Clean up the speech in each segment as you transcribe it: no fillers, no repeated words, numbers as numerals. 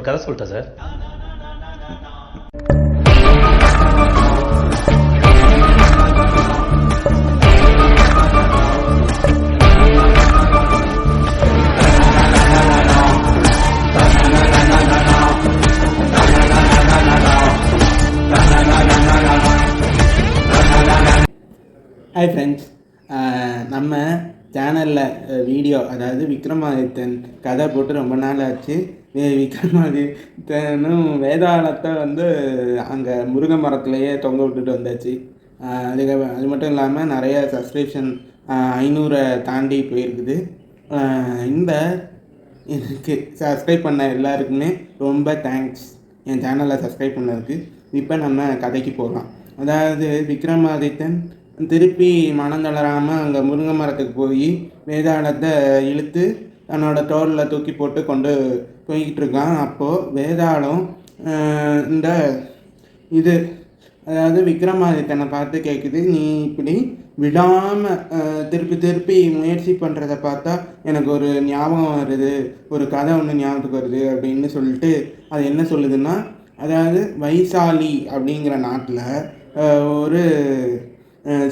ஒரு கதை சொல்லிட்டேன் சார். ஹாய் ஃப்ரெண்ட்ஸ், நம்ம சேனலில் வீடியோ, அதாவது விக்ரமாதித்தன் கதை போட்டு ரொம்ப நாள் ஆச்சு. விக்ரமாதித்தனும் வேதாளத்தை அங்கே முருங்கை மரத்துலேயே தொங்க விட்டுட்டு வந்தாச்சு. அது மட்டும் இல்லாமல் நிறைய சப்ஸ்கிரிப்ஷன் 500 தாண்டி போயிருக்குது. எனக்கு சப்ஸ்கிரைப் பண்ண எல்லாருக்குமே ரொம்ப தேங்க்ஸ், என் சேனலை சப்ஸ்கிரைப் பண்ணதுக்கு. இப்போ நம்ம கதைக்கு போகலாம். அதாவது விக்ரமாதித்தன் திருப்பி மனம் தளராமல் அங்கே முருங்கை மரத்துக்கு போய் வேதாளத்தை இழுத்து தன்னோட தோளில் தூக்கி போட்டு கொண்டு போய்கிட்டு இருக்கான். அப்போது வேதாளம் அதாவது விக்ரமாதித்தனை பார்த்து கேட்குது, நீ இப்படி விடாமல் திருப்பி முயற்சி பண்ணுறதை பார்த்தா எனக்கு ஒரு ஞாபகம் வருது, ஒரு கதை ஒன்று ஞாபகத்துக்கு வருது அப்படின்னு சொல்லிட்டு அது என்ன சொல்லுதுன்னா, அதாவது வைசாலி அப்படிங்கிற நாட்டில் ஒரு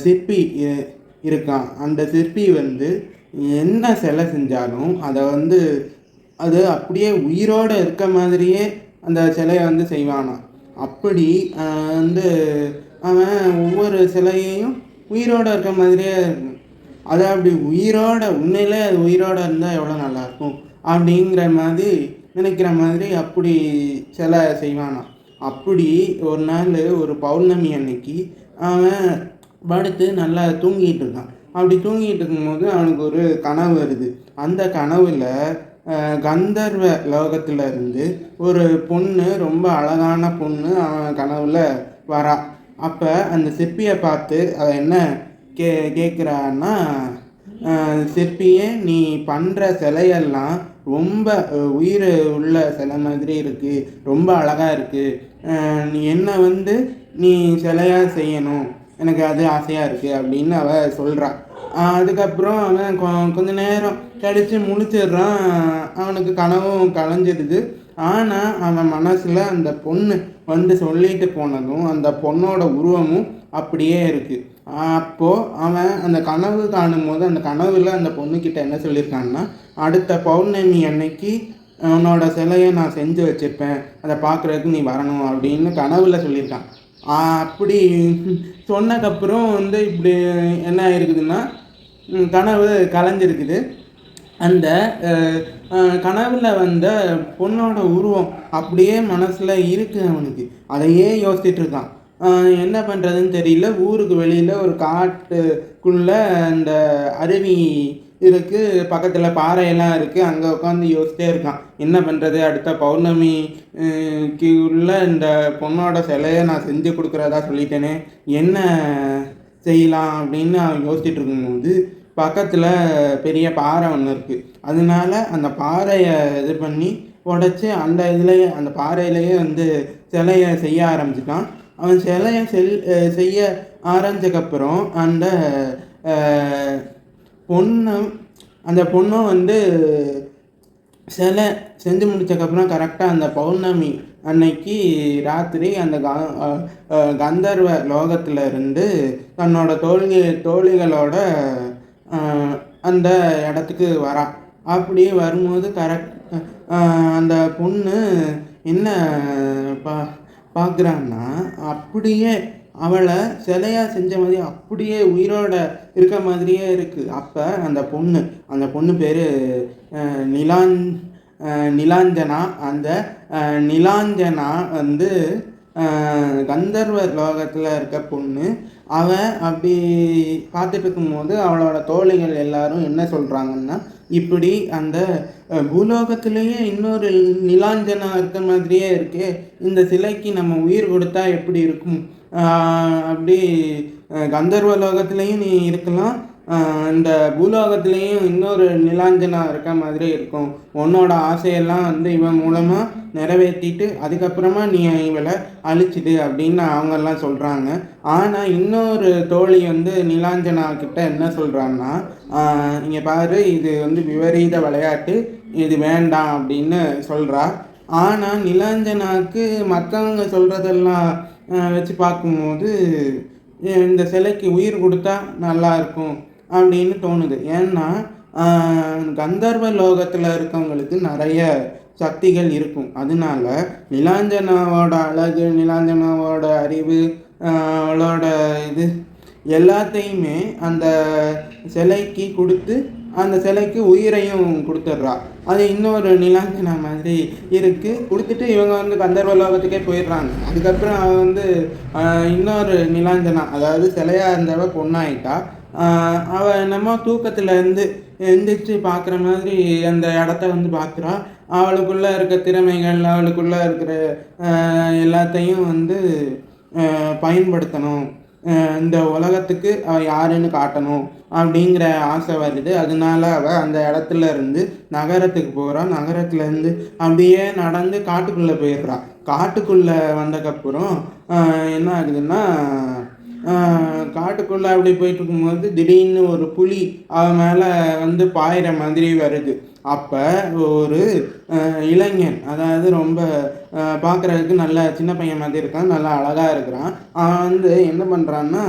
சிற்பி இருக்கான். அந்த சிற்பி என்ன சிலை செஞ்சாலும் அதை அது அப்படியே உயிரோடு இருக்க மாதிரியே அந்த சிலையை செய்வானான். அப்படி அவன் ஒவ்வொரு சிலையையும் உயிரோடு இருக்க மாதிரியே இருக்கும். அதை அப்படி உண்மையிலே அது உயிரோடு இருந்தால் எவ்வளோ நல்லாயிருக்கும் அப்படிங்கிற மாதிரி நினைக்கிற மாதிரி அப்படி சிலை செய்வானான். அப்படி ஒரு நாள் ஒரு பௌர்ணமி அன்னைக்கு அவன் படுத்து நல்லா தூங்கிட்டு இருக்கான். அப்படி தூங்கிட்டு இருக்கும்போது அவனுக்கு ஒரு கனவு வருது. அந்த கனவில் கந்தர்வ லோகத்தில் இருந்து ஒரு பொண்ணு, ரொம்ப அழகான பொண்ணு அவன் கனவில் வரா. அப்போ அந்த சிற்பியை பார்த்து அவன் என்ன கேட்குறான்னா, சிற்பியே, நீ பண்ணுற சிலையெல்லாம் ரொம்ப உயிர் உள்ள சிலை மாதிரி இருக்குது, ரொம்ப அழகாக இருக்குது, நீ என்ன நீ சிலையாக செய்யணும், எனக்கு அது ஆசையாக இருக்குது அப்படின்னு அவள் சொல்கிறான். அதுக்கப்புறம் அவன் கொஞ்ச நேரம் கழித்து முழிச்சிடுறான். அவனுக்கு கனவும் கலைஞ்சிடுது. ஆனால் அவன் மனசில் அந்த பொண்ணு சொல்லிட்டு போனதும் அந்த பொண்ணோட உருவமும் அப்படியே இருக்குது. அப்போது அவன் அந்த கனவு காணும் போது அந்த கனவில் அந்த பொண்ணுக்கிட்ட என்ன சொல்லியிருக்கான்னா, அடுத்த பௌர்ணமி அன்னைக்கு உன்னோட சிலையை நான் செஞ்சு வச்சுருப்பேன், அதை பார்க்குறதுக்கு நீ வரணும் அப்படின்னு கனவில் சொல்லியிருக்கான். அப்படி சொன்னதுக்கப்புறம் இப்படி என்ன ஆயிருக்குதுன்னா, கனவு கலைஞ்சிருக்குது. அந்த கனவில் பொண்ணோட உருவம் அப்படியே மனசில் இருக்குது அவனுக்கு. அதையே யோசிச்சுட்டு இருக்கான். என்ன பண்ணுறதுன்னு தெரியல. ஊருக்கு வெளியில் ஒரு காட்டுக்குள்ளே அந்த அருவி இருக்குது, பக்கத்தில் பாறையெல்லாம் இருக்குது. அங்கே உட்காந்து யோசிச்சிட்டே இருக்கான், என்ன பண்ணுறது, அடுத்த பௌர்ணமிக்கு உள்ள இந்த பொண்ணோட சிலையை நான் செஞ்சு கொடுக்குறதா சொல்லிட்டேனே, என்ன செய்யலாம் அப்படின்னு அவன் யோசிச்சுட்டு இருக்கும்போது பக்கத்தில் பெரிய பாறை ஒன்று இருக்குது. அதனால அந்த பாறையை இது பண்ணி உடச்சி அந்த பாறையிலேயே சிலையை செய்ய ஆரம்பிச்சிட்டான். அவன் சிலையை செய்ய ஆரம்பிச்சக்கப்புறம் அந்த பொண்ணும் சிலை செஞ்சு முடிச்சக்கப்புறம் கரெக்டாக அந்த பௌர்ணமி அன்னைக்கு ராத்திரி அந்த கந்தர்வ லோகத்தில் இருந்து தன்னோட தோழிகளோட அந்த இடத்துக்கு வரா. அப்படி வரும்போது அந்த பொண்ணு என்ன பார்க்குறான்னா, அப்படியே அவளை சிலையாக செஞ்ச மாதிரி அப்படியே உயிரோட இருக்க மாதிரியே இருக்குது. அப்போ அந்த பொண்ணு பேர் நிலாஞ்சனா. அந்த நிலாஞ்சனா கந்தர்வ லோகத்தில் இருக்க பொண்ணு. அவன் அப்படி பார்த்துட்டு இருக்கும்போது அவளோட தோழிகள் எல்லாரும் என்ன சொல்கிறாங்கன்னா, இப்படி அந்த பூலோகத்திலேயே இன்னொரு நிலாஞ்சனா இருக்க மாதிரியே இருக்கே, இந்த சிலைக்கு நம்ம உயிர் கொடுத்தா எப்படி இருக்கும், அப்படி கந்தர்வ லோகத்திலையும் நீ இருக்கலாம், இந்த பூலோகத்திலையும் இன்னொரு நிலாஞ்சனா இருக்க மாதிரி இருக்கும், உன்னோட ஆசையெல்லாம் இவன் மூலமாக நிறைவேற்றிட்டு அதுக்கப்புறமா நீ இவளை அழிச்சிடு அப்படின்னு அவங்கெல்லாம் சொல்கிறாங்க. ஆனால் இன்னொரு தோழி நிலாஞ்சனா கிட்ட என்ன சொல்கிறான்னா, இங்கே பாரு, இது விபரீத விளையாட்டு, இது வேண்டாம் அப்படின்னு சொல்கிறா. ஆனால் நிலாஞ்சனாவுக்கு மற்றவங்க சொல்கிறதெல்லாம் வச்சு பார்க்கும்போது இந்த சிலைக்கு உயிர் கொடுத்தா நல்லாயிருக்கும் அப்படின்னு தோணுது. ஏன்னா கந்தர்வ லோகத்தில் இருக்கவங்களுக்கு நிறைய சக்திகள் இருக்கும். அதனால நிலாஞ்சனாவோட அழகு, நிலாஞ்சனாவோட அறிவு, அவளோட இது எல்லாத்தையுமே அந்த சிலைக்கு கொடுத்து அந்த சிலைக்கு உயிரையும் கொடுத்துட்றா. அது இன்னொரு நிலாஞ்சனா மாதிரி இருக்குது. கொடுத்துட்டு இவங்க வந்து கந்தர்வ லோகத்துக்கே போயிடுறாங்க. அதுக்கப்புறம் அவள் வந்து இன்னொரு நிலாஞ்சனா, அதாவது சிலையாக இருந்தவ பொண்ணாயிட்டா. அவள் என்னமோ தூக்கத்தில் இருந்து எந்திரிச்சு பார்க்குற மாதிரி அந்த இடத்த வந்து பார்க்குறா. அவளுக்குள்ளே இருக்க திறமைகள், அவளுக்குள்ளே இருக்கிற எல்லாத்தையும் வந்து பயன்படுத்தணும், இந்த உலகத்துக்கு அவள் யாருன்னு காட்டணும் அப்படிங்கிற ஆசை வருது. அதனால அவள் அந்த இடத்துல இருந்து நகரத்துக்கு போகிறான். நகரத்துலேருந்து அப்படியே நடந்து காட்டுக்குள்ளே போயிடுறா. காட்டுக்குள்ளே வந்தக்கப்புறம் என்ன ஆகுதுன்னா, காட்டுக்குள்ளே அப்படி போயிட்டு இருக்கும்போது திடீர்னு ஒரு புலி அவன் மேலே வந்து பாயிற மாதிரி வருது. அப்போ ஒரு இளைஞன், அதாவது ரொம்ப பார்க்குறதுக்கு நல்ல சின்ன பையன் மாதிரி இருக்கான், நல்லா அழகாக இருக்கிறான். அவன் வந்து என்ன பண்ணுறான்னா,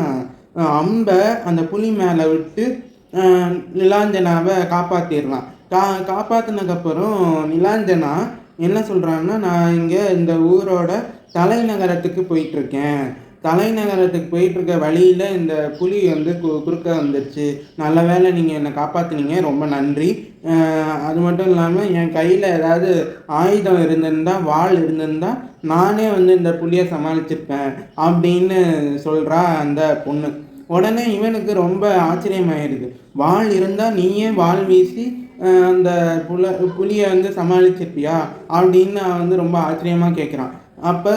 அம்பை அந்த புலி மேலே விட்டு நிலாஞ்சனாவை காப்பாற்றிடலாம். காப்பாற்றினதுக்கப்புறம் நிலாஞ்சனா என்ன சொல்கிறான்னா, நான் இங்கே இந்த ஊரோட தலைநகரத்துக்கு போயிட்டுருக்கேன். தலைநகரத்துக்கு போயிட்டுருக்க வழியில் இந்த புலி வந்து குறுக்க வந்துடுச்சு. நல்ல வேளை நீங்கள் என்னை காப்பாற்றினீங்க, ரொம்ப நன்றி. அது மட்டும் இல்லாமல் என் கையில் ஏதாவது ஆயுதம் இருந்திருந்தால், வாள் இருந்திருந்தால் நானே வந்து இந்த புலியை சமாளிச்சிருப்பேன் அப்படின்னு சொல்கிறா அந்த பொண்ணு. உடனே இவனுக்கு ரொம்ப ஆச்சரியமாயிடுது. வாள் இருந்தால் நீயே வாள் வீசி அந்த புலியை வந்து சமாளிச்சிருப்பியா அப்படின்னு அவன் வந்து ரொம்ப ஆச்சரியமாக கேட்குறான். அப்போ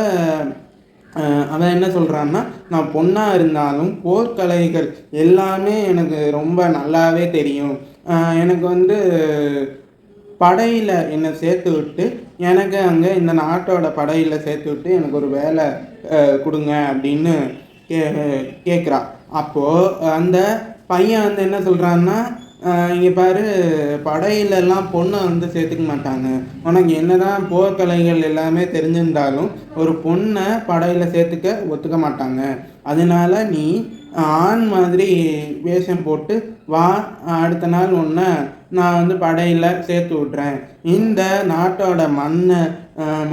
அவன் என்ன சொல்கிறான்னா, நான் பொண்ணாக இருந்தாலும் போர்க்கலைகள் எல்லாமே எனக்கு ரொம்ப நல்லாவே தெரியும். எனக்கு வந்து படையில் என்னை சேர்த்து விட்டு, எனக்கு அங்கே இந்த நாட்டோட படையில் சேர்த்து விட்டு எனக்கு ஒரு வேலை கொடுங்க அப்படின்னு கேட்குறா. அப்போது அந்த பையன் வந்து என்ன சொல்கிறான்னா, இங்கே பாரு, படையிலெல்லாம் பொண்ணை வந்து சேர்த்துக்க மாட்டாங்க. உனக்கு என்ன தான் போர்க்கலைகள் எல்லாமே தெரிஞ்சிருந்தாலும் ஒரு பொண்ணை படையில் சேர்த்துக்க ஒத்துக்க மாட்டாங்க. அதனால நீ ஆண் மாதிரி வேஷம் போட்டு வா, அடுத்த நாள் ஒன்றை நான் வந்து படையில் சேர்த்து விட்றேன். இந்த நாட்டோட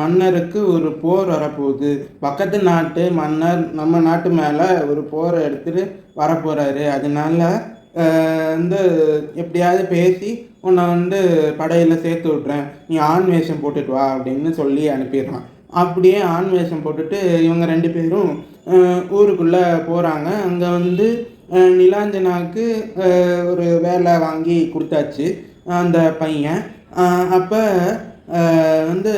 மன்னருக்கு ஒரு போர் வரப்போகுது. பக்கத்து நாட்டு மன்னர் நம்ம நாட்டு மேலே ஒரு போரை எடுத்துகிட்டு வரப்போகிறாரு. அதனால வந்து எப்படியாவது பேசி உன்னை வந்து படையில் சேர்த்து விட்றேன், நீ ஆண் வேஷம் போட்டுட்டு வா அப்படின்னு சொல்லி அனுப்பிடுறான். அப்படியே ஆண் வேஷம் போட்டுட்டு இவங்க 2 பேரும் ஊருக்குள்ளே போகிறாங்க. அங்கே வந்து நிலாஞ்சனாவுக்கு ஒரு வேலை வாங்கி கொடுத்தாச்சு அந்த பையன். அப்போ வந்து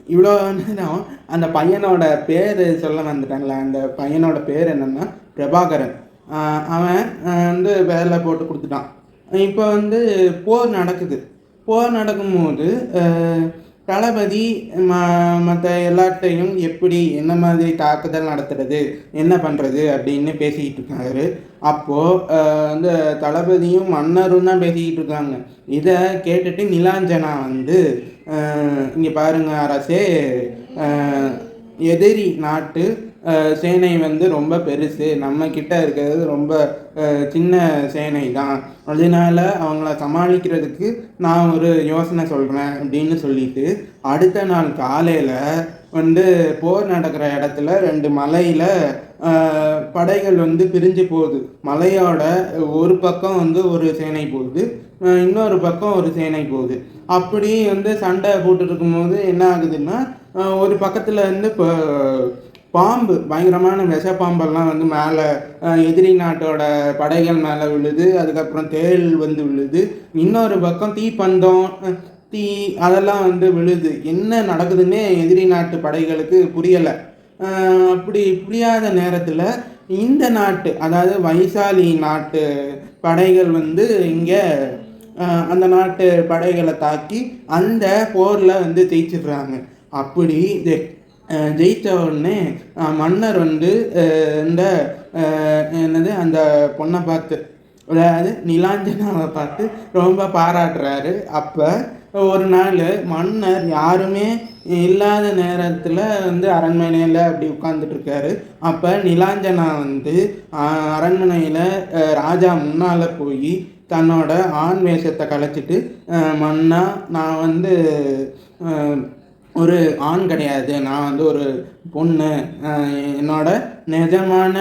இவ்வளோ நேரம் அந்த பையனோட பேர் சொல்ல வந்துட்டாங்களே, அந்த பையனோட பேர் என்னென்னா பிரபாகரன். அவன் வந்து வேலை போட்டு கொடுத்துட்டான். இப்போ வந்து போர் நடக்குது. போர் நடக்கும்போது தளபதி மற்ற எல்லாத்தையும் எப்படி என்ன மாதிரி தாக்குதல் நடத்துறது, என்ன பண்ணுறது அப்படின்னு பேசிக்கிட்டு இருக்காரு. அப்போது வந்து தளபதியும் மன்னரும் தான் பேசிக்கிட்டு இருக்காங்க. இதை கேட்டுட்டு நிலாஞ்சனா வந்து, இங்கே பாருங்கள் அரசே, எதிரி நாட்டு சேனை வந்து ரொம்ப பெருசு, நம்மக்கிட்ட இருக்கிறது ரொம்ப சின்ன சேனை தான். அதனால அவங்கள சமாளிக்கிறதுக்கு நான் ஒரு யோசனை சொல்கிறேன் அப்படின்னு சொல்லிட்டு அடுத்த நாள் காலையில் வந்து போர் நடக்கிற இடத்துல 2 மலையில் படைகள் வந்து பிரிஞ்சு போகுது. மலையோட ஒரு பக்கம் வந்து ஒரு சேனை போகுது, இன்னொரு பக்கம் ஒரு சேனை போகுது. அப்படி வந்து சண்டை போட்டுட்டு இருக்கும்போது என்ன ஆகுதுன்னா, ஒரு பக்கத்தில் வந்து இப்போ பாம்பு, பயங்கரமான விஷப்பாம்பெல்லாம் வந்து மேலே எதிரி நாட்டோட படைகள் மேலே விழுது. அதுக்கப்புறம் தேள் வந்து விழுது. இன்னொரு பக்கம் தீப்பந்தம், தீ அதெல்லாம் வந்து விழுது. என்ன நடக்குதுன்னே எதிரி நாட்டு படைகளுக்கு புரியலை. அப்படி புரியாத நேரத்தில் இந்த நாட்டு, அதாவது வைசாலி நாட்டு படைகள் வந்து இங்கே அந்த நாட்டு படைகளை தாக்கி அந்த போரில் வந்து ஜெயிச்சிடுறாங்க. அப்படி ஜெயித்த உடனே மன்னர் வந்து இந்த என்னது அந்த பொண்ணை பார்த்து, அதாவது நிலாஞ்சனாவை பார்த்து ரொம்ப பாராட்டுறாரு. அப்போ ஒரு நாள் மன்னர் யாருமே இல்லாத நேரத்தில் அரண்மனையில் அப்படி உட்காந்துட்ருக்காரு. அப்போ நிலாஞ்சனா அரண்மனையில் ராஜா முன்னால் போய் தன்னோட ஆண் வேஷத்தை கலைச்சிட்டு, மன்னா நான் ஒரு ஆண் கிடையாது, நான் ஒரு பொண்ணு, என்னோட நிஜமான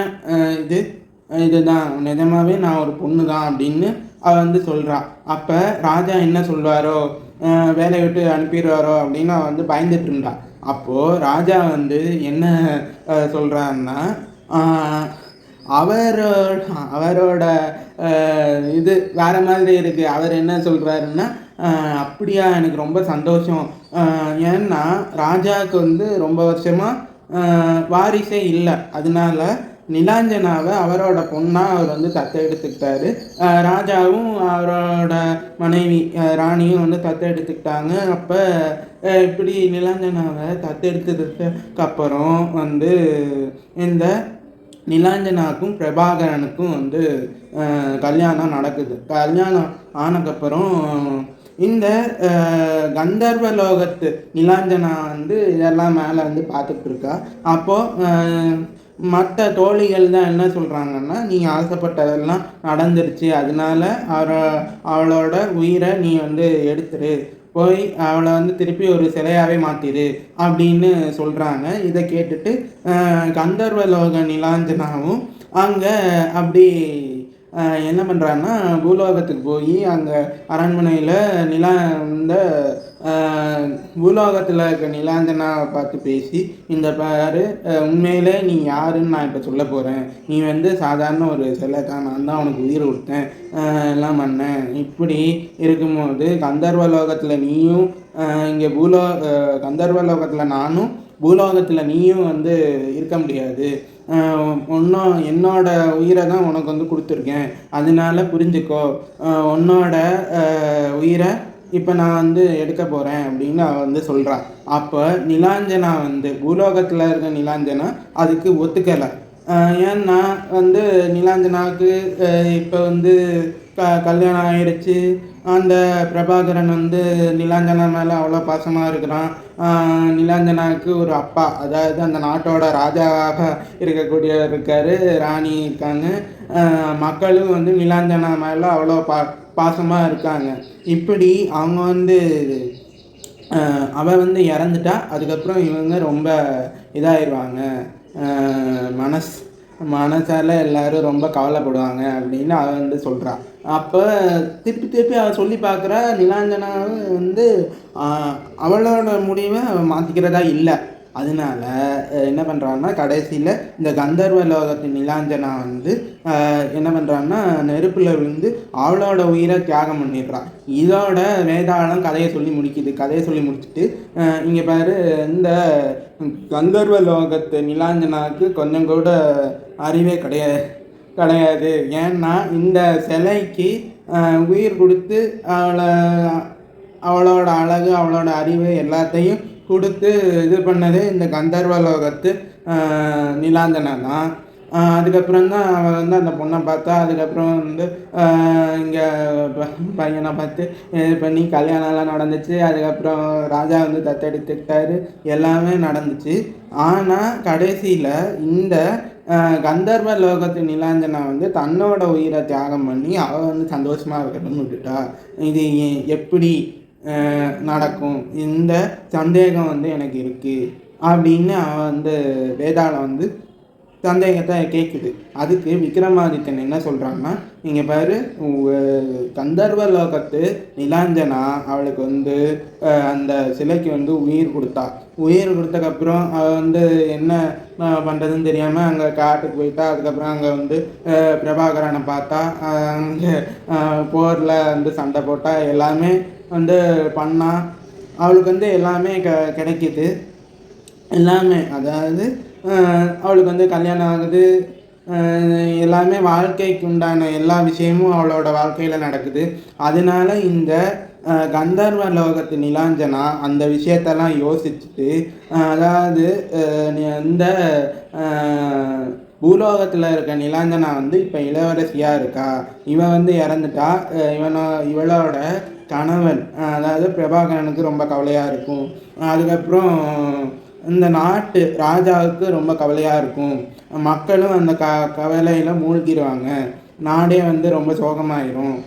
இதுதான், நிஜமாவே நான் ஒரு பொண்ணு தான் அப்படின்னு அவ சொல்கிறான். அப்போ ராஜா என்ன சொல்வாரோ, வேலையை விட்டு அனுப்பிடுவாரோ அப்படின்னு அவ பயந்துட்டு இருந்தா. அப்போது ராஜா என்ன சொல்கிறான்னா, அவரோட இது வேறு மாதிரி இருக்குது. அவர் என்ன சொல்கிறாருன்னா, அப்படியா, எனக்கு ரொம்ப சந்தோஷம். ஏன்னா ராஜாவுக்கு ரொம்ப வருஷமாக வாரிசே இல்லை. அதனால நிலாஞ்சனாவை அவரோட பொண்ணாக அவர் தத்தெடுத்துக்கிட்டாரு. ராஜாவும் அவரோட மனைவி ராணியும் தத்தெடுத்துக்கிட்டாங்க. அப்போ இப்படி நிலாஞ்சனாவை தத்தெடுத்ததுக்கு அப்புறம் இந்த நிலாஞ்சனாவுக்கும் பிரபாகரனுக்கும் கல்யாணம் நடக்குது. கல்யாணம் ஆனதுக்கப்புறம் இந்த கந்தர்வ லோகத்து நிலாஞ்சனா இதெல்லாம் மேலே பார்த்துட்டு இருக்கா. அப்போது மற்ற தோழிகள் தான் என்ன சொல்கிறாங்கன்னா, நீ ஆசைப்பட்டதெல்லாம் நடந்துருச்சு, அதனால அவளோட உயிரை நீ எடுத்துரு, போய் அவளை திருப்பி ஒரு சிலையாகவே மாற்றிடு அப்படின்னு சொல்கிறாங்க. இதை கேட்டுட்டு கந்தர்வலோக நிலாஞ்சனாவும் அங்கே அப்படி என்ன பண்ணுறான்னா, பூலோகத்துக்கு போய் அங்கே அரண்மனையில் பூலோகத்தில் இருக்க நிலாஞ்சனாவை பார்த்து பேசி, இந்த பாரு, உண்மையிலே நீ யாருன்னு நான் இப்போ சொல்ல போகிறேன். நீ சாதாரண ஒரு சிலை தான், நான் தான் உனக்கு உயிர் கொடுத்தேன், எல்லாம் பண்ணேன். இப்படி இருக்கும்போது கந்தர்வலோகத்தில் நீயும் இங்கே கந்தர்வலோகத்தில் நானும், பூலோகத்தில் நீயும் இருக்க முடியாது. ஒன்றும் என்னோட உயிரை தான் உனக்கு கொடுத்துருக்கேன், அதனால புரிஞ்சுக்கோ, உன்னோட உயிரை இப்போ நான் எடுக்க போகிறேன் அப்படின்னு அவ சொல்கிறான். அப்போ நிலாஞ்சனா பூலோகத்தில் இருக்க நிலாஞ்சனா அதுக்கு ஒத்துக்கலை. ஏன்னா நிலாஞ்சனாவுக்கு இப்போ கல்யாணம் ஆயிடுச்சு. அந்த பிரபாகரன் நிலாஞ்சனா மேலே அவ்வளோ பாசமாக இருக்கிறான். நிலாஞ்சனாவுக்கு ஒரு அப்பா, அதாவது அந்த நாட்டோட ராஜாவாக இருக்கக்கூடியவர் இருக்கார், ராணி இருக்காங்க. மக்களும் நிலாஞ்சனா மேலே அவ்வளோ பாசமாக இருக்காங்க. இப்படி அவங்க அவள் இறந்துட்டா. அதுக்கப்புறம் இவங்க ரொம்ப இதாகிடுவாங்க, மனசால் எல்லோரும் ரொம்ப கவலைப்படுவாங்க அப்படின்னு அவள் சொல்கிறாள். அப்போ திருப்பி அவள் சொல்லி பார்க்குறா. நிலாஞ்சனாவை அவளோட முடிவை அவள் மாற்றிக்கிறதா இல்லை. அதனால என்ன பண்ணுறான்னா, கடைசியில் இந்த கந்தர்வ லோகத்தின் நிலாஞ்சனா என்ன பண்ணுறான்னா, நெருப்பில் விழுந்து அவளோட உயிரை தியாகம் பண்ணிடுறான். இதோட வேதாளம் கதையை சொல்லி முடிக்குது. கதையை சொல்லி முடிச்சுட்டு, இங்கே பாரு, இந்த கந்தர்வ லோகத்து நிலாஞ்சனாவுக்கு கொஞ்சம் கூட அறிவே கிடையாது. ஏன்னா இந்த சிலைக்கு உயிர் கொடுத்து அவளோட அழகு, அவளோட அறிவு எல்லாத்தையும் கொடுத்து இது பண்ணது இந்த கந்தர்வலோகத்து நிலாஞ்சனா தான். அதுக்கப்புறம் தான் அவள் அந்த பொண்ணை பார்த்தா. அதுக்கப்புறம் இங்கே பையனை பார்த்து இது பண்ணி கல்யாணம்லாம் நடந்துச்சு. அதுக்கப்புறம் ராஜா தத்தெடுத்துக்கிட்டாரு, எல்லாமே நடந்துச்சு. ஆனால் கடைசியில் இந்த கந்தர்வ லோகத்து நிலாஞ்சனா தன்னோட உயிரை தியாகம் பண்ணி அவள் சந்தோஷமாக இருக்கணும்னு விட்டுட்டா. இது எப்படி நடக்கும்? இந்த சந்தேகம் எனக்கு இருக்குது அப்படின்னு அவன் வேதாளம் சந்தேகத்தை கேட்குது. அதுக்கு விக்ரமாதித்தன் என்ன சொல்கிறாங்கன்னா, நீங்கள் பாரு, கந்தர்வ லோகத்து நிலாஞ்சனா அவளுக்கு அந்த சிலைக்கு உயிர் கொடுத்தா. உயிர் கொடுத்ததுக்கப்புறம் அவள் என்ன பண்ணுறதுன்னு தெரியாமல் அங்கே காட்டுக்கு போயிட்டா. அதுக்கப்புறம் அங்கே பிரபாகரனை பார்த்தா. அங்கே போரில் சண்டை போட்டால், எல்லாமே பண்ணா. அவளுக்கு எல்லாமே கிடைக்கிது. எல்லாமே, அதாவது அவளுக்கு கல்யாணம் ஆகுது. எல்லாமே வாழ்க்கைக்கு உண்டான எல்லா விஷயமும் அவளோட வாழ்க்கையில் நடக்குது. அதனால இந்த கந்தர்வ லோகத்து நிலாஞ்சனா அந்த விஷயத்தெல்லாம் யோசிச்சுட்டு, அதாவது இந்த பூலோகத்தில் இருக்க நிலாஞ்சனா இப்போ இளவரசியாக இருக்கா. இவன் இறந்துட்டா. இவளோட கணவன் அதாவது பிரபாகரனுக்கு ரொம்ப கவலையாக இருக்கும். அதுக்கப்புறம் இந்த நாட்டு ராஜாவுக்கு ரொம்ப கவலையாக இருக்கும். மக்களும் அந்த கவலையில் மூழ்கிடுவாங்க. நாடே வந்து ரொம்ப சோகமாயிரும்.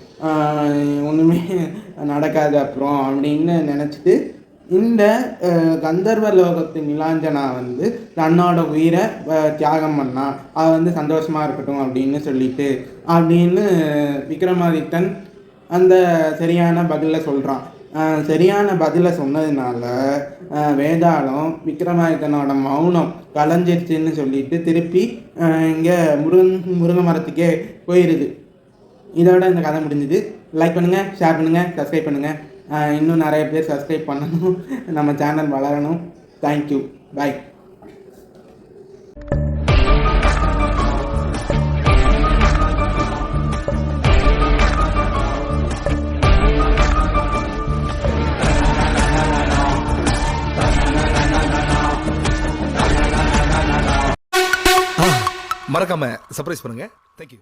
ஒன்றுமே நடக்காது அப்புறம் அப்படின்னு நினச்சிட்டு இந்த கந்தர்வ லோகத்து நிலாஞ்சனா வந்து தன்னோட உயிரை தியாகம் பண்ணா. அது வந்து சந்தோஷமாக இருக்கட்டும் அப்படின்னு சொல்லிட்டு அப்படின்னு விக்ரமாதித்தன் அந்த சரியான பதிலை சொல்கிறான். சரியான பதிலை சொன்னதுனால வேதாளம் விக்ரமாதித்தனோட மௌனம் கலைஞ்சிருச்சுன்னு சொல்லிட்டு திருப்பி இங்கே முருங்கை மரத்துக்கே போயிடுது. இதோட இந்த கதை முடிஞ்சுது. லைக் பண்ணுங்கள், ஷேர் பண்ணுங்கள், சப்ஸ்கிரைப் பண்ணுங்கள். இன்னும் நிறைய பேர் சப்ஸ்கிரைப் பண்ணணும், நம்ம சேனல் வளரணும். தேங்க்யூ, பாய். மறக்காம சர்ப்ரைஸ் பண்ணுங்க. தேங்க்யூ.